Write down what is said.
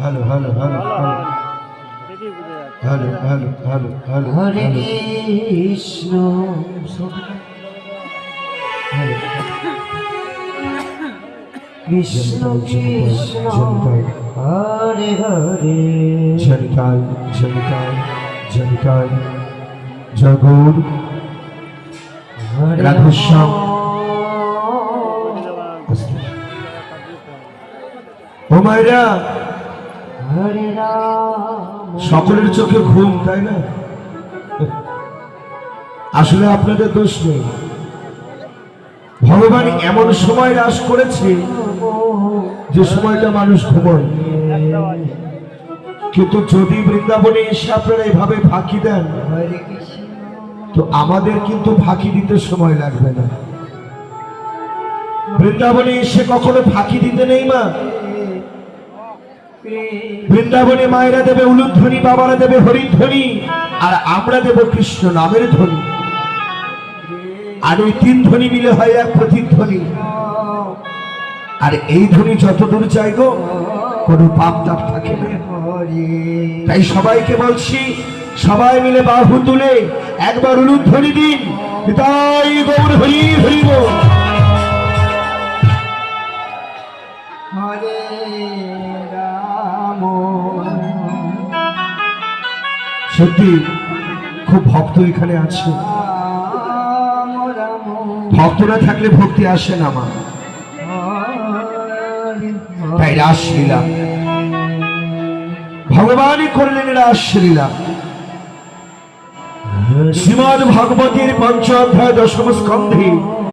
Hello hello hello hello hello hello hello Hare Krishna Krishna Krishna Hare Hare জনিতাই জনিতাই জনিতাই জগৎ রাধেশ্যাম ও মায়েরা হরে রাম সকলের চোখে ঘুম, তাই না? আসলে আপনাদের দোষ নেই। ভগবান এমন সময় রাস করেছে যে সময়টা মানুষ ঘুমোয়, কিন্তু যদি বৃন্দাবনে এসে আপনারা এভাবে ফাঁকি দেন হরে কৃষ্ণ তো আমাদের কিন্তু ফাঁকি দিতে সময় লাগবে না। বৃন্দাবনে এসে কখনো ফাঁকি দিতে নেই মা। বৃন্দাবনে মায়েরা দেবে উলুধ্বনি, বাবারা দেবে হরিধ্বনি, আর আমরা দেব কৃষ্ণ নামের ধ্বনি। আর ওই তিন ধ্বনি মিলে হয় এক প্রতিধ্বনি। আর এই ধ্বনি যতদূর যাই গো কোনো পাপ তাপ থাকে না। তাই সবাইকে বলছি, সবাই মিলে বাহু তুলে একবার উলুধ্বনি দিন, তাই গৌর হরি হরি বল। হরে রাম সত্যি খুব ভক্ত এখানে আছে। রাম রাম ভক্তরা থাকলে ভক্তি আসে না মা। তাই রাসলীলা ভগবানই করলেন, রাসলীলা। শ্রীমদ্ ভাগবতের ৫ম অধ্যায় ১০ম স্কন্ধে